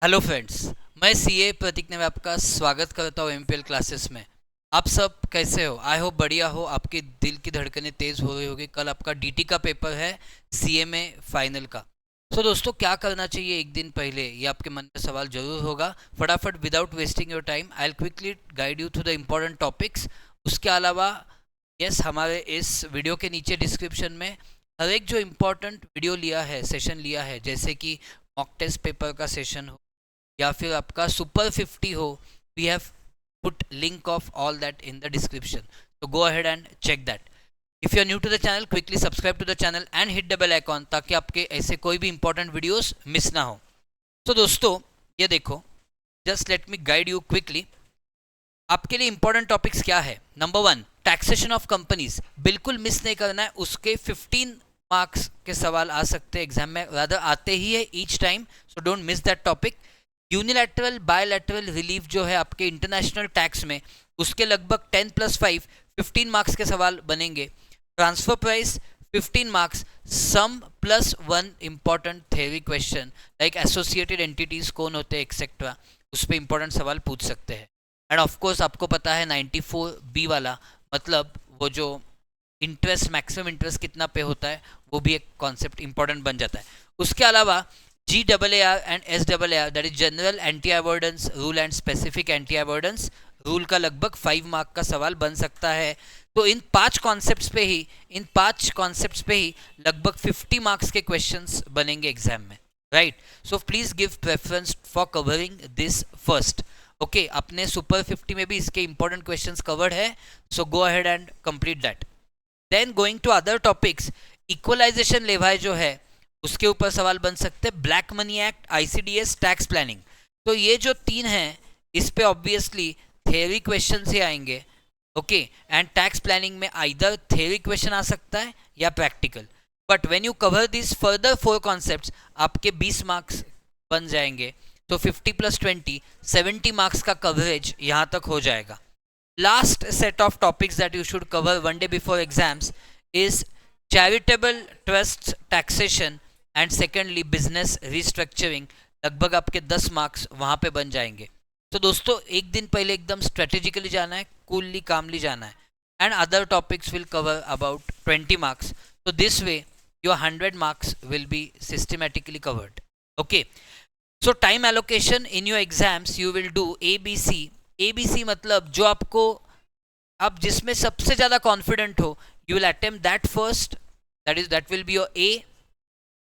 Hello friends. मैं CA प्रतीक ने आपका स्वागत करता हूँ एमपीएल क्लासेस में। आप सब कैसे हो? आई होप बढ़िया हो। आपके दिल की धड़कनें तेज़ हो रही होगी। कल आपका डीटी का पेपर है, सीए में फाइनल का। सो दोस्तों, क्या करना चाहिए एक दिन पहले, ये आपके मन में सवाल जरूर होगा। फटाफट without wasting your time I will quickly guide you through the important topics. उसके अलावा यस, हमारे इस वीडियो के नीचे डिस्क्रिप्शन में हर एक जो इम्पोर्टेंट वीडियो लिया है, सेशन लिया है, जैसे कि मॉक टेस्ट पेपर का सेशन हो या फिर आपका सुपर 50 हो, we have put link of all that in the description. तो go ahead and check that. If you are new to the channel, quickly subscribe to the channel and hit the bell icon, ताकि आपके ऐसे कोई भी important videos miss ना हो। तो दोस्तों, ये देखो, just let me guide you quickly. आपके लिए इंपॉर्टेंट टॉपिक्स क्या है? Number one, taxation of companies. बिल्कुल मिस नहीं करना है। उसके 15 मार्क्स के सवाल आ सकते हैं एग्जाम में, रादर आते ही है each time, so don't miss that topic. Unilateral bilateral relief जो है आपके इंटरनेशनल टैक्स में, उसके लगभग 10+5 15 मार्क्स के सवाल बनेंगे। Transfer price 15 marks. Some plus one important theory question like associated entities कौन होते हैं एक्सेट्रा, उस पर इंपॉर्टेंट सवाल पूछ सकते हैं। एंड ऑफ कोर्स आपको पता है 94B वाला, मतलब वो जो इंटरेस्ट, मैक्सिमम इंटरेस्ट कितना पे होता है, वो भी एक कॉन्सेप्ट इंपॉर्टेंट बन जाता है। उसके अलावा GAAR and SAAR, that is general anti avoidance rule and specific anti avoidance rule का लगभग 5 मार्क का सवाल बन सकता है। तो इन 5 कॉन्सेप्ट्स पे ही लगभग 50 मार्क्स के क्वेश्चंस बनेंगे एग्जाम में, right? So please give preference for covering this first. Okay, अपने सुपर 50 में भी इसके इंपॉर्टेंट क्वेश्चंस कवर्ड है, so go ahead and complete that. Then going to other topics, equalisation levy जो है उसके ऊपर सवाल बन सकते हैं। Black money act, ICDS, tax planning. तो ये जो तीन हैं, इस पे ऑब्वियसली थ्योरी क्वेश्चन से आएंगे। ओके, एंड टैक्स प्लानिंग में आइदर थ्योरी क्वेश्चन आ सकता है या practical. But when you cover this further 4 concepts, आपके 20 मार्क्स बन जाएंगे। तो 50+20 70 मार्क्स का कवरेज यहाँ तक हो जाएगा। Last set of topics that you should cover one day before exams is charitable trusts taxation and secondly business restructuring। लगभग आपके 10 मार्क्स वहाँ पे बन जाएंगे। तो दोस्तों, एक दिन पहले एकदम स्ट्रेटेजिकली जाना है, कूलली कामली जाना है। And other topics will cover about 20 marks. तो this way your 100 marks will be systematically covered. Okay, so time allocation in your exams you will do ABC। ABC मतलब जो आपको, आप जिसमें सबसे ज़्यादा कॉन्फिडेंट हो, you will attempt that first, that will be your A।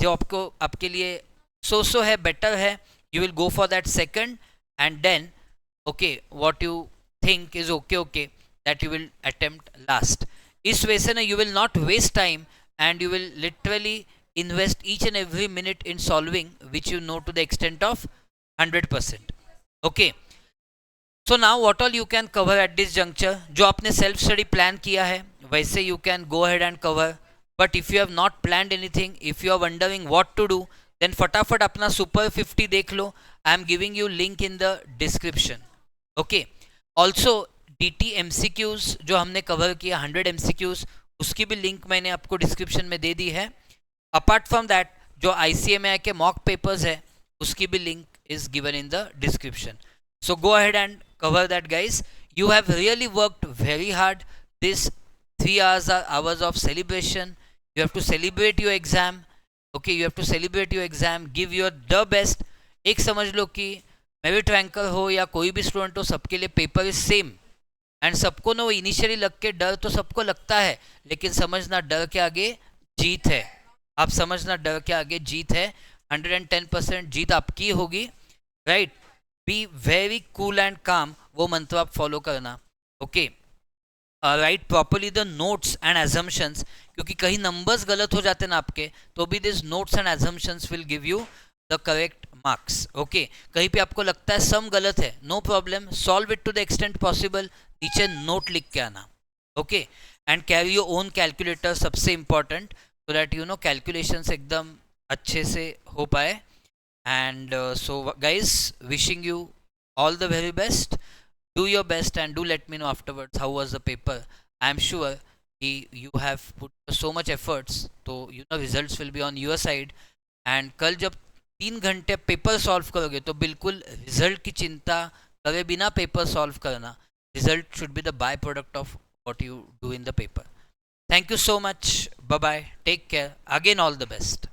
जो आपको, आपके लिए सो है, बेटर है, you will go for that second. And then okay, what you think is okay, that you will attempt last. इस वजह से ना, you will not waste time and you will literally invest each and every minute in solving which you know to the extent of 100%. Okay, so now what all you can cover at this juncture? जो आपने self study plan किया है वैसे you can go ahead and cover, but if you have not planned anything, if you are wondering what to do, then फटाफट अपना super 50 देख लो। I am giving you link in the description. Okay, also DT MCQs जो हमने cover किया 100 MCQs, उसकी भी link मैंने आपको डिस्क्रिप्शन में दे दी है। अपार्ट फ्रॉम दैट, जो ICMI के मॉक पेपर्स है, उसकी भी link is given in the description. So go ahead and cover that, guys. You have really worked very hard. This 3 hours are hours of celebration. You have to celebrate your exam. Okay, you have to celebrate your exam, give your the best. एक समझ लो कि merit ranker हो या कोई भी student हो, सबके लिए पेपर इज सेम। एंड सबको ना, वो इनिशियली लग के डर तो सबको लगता है, लेकिन समझना डर के आगे जीत है। आप समझना डर के आगे जीत है। 110% जीत आपकी होगी, right? Be very cool and काम, वो मंत्र आप फॉलो करना। Okay, right properly the notes and assumptions, क्योंकि कहीं नंबर्स गलत हो जाते हैं ना आपके, तो भी this notes and assumptions will give you the correct marks. Okay, कहीं पे आपको लगता है सम गलत है, no problem, solve it to the extent possible, नीचे नोट लिख के आना। Okay, and carry your own calculator, सबसे important, so that you know calculations एकदम अच्छे से हो पाए। and so guys, wishing you all the very best. Do your best and do let me know afterwards how was the paper. I am sure you have put so much efforts, so you know results will be on your side. and कल जब 3 घंटे paper solve करोगे तो बिल्कुल result की चिंता करे बिना पेपर सॉल्व करना. Result should be the by product of what you do in the paper. Thank you so much. Bye bye. Take care. Again all the best.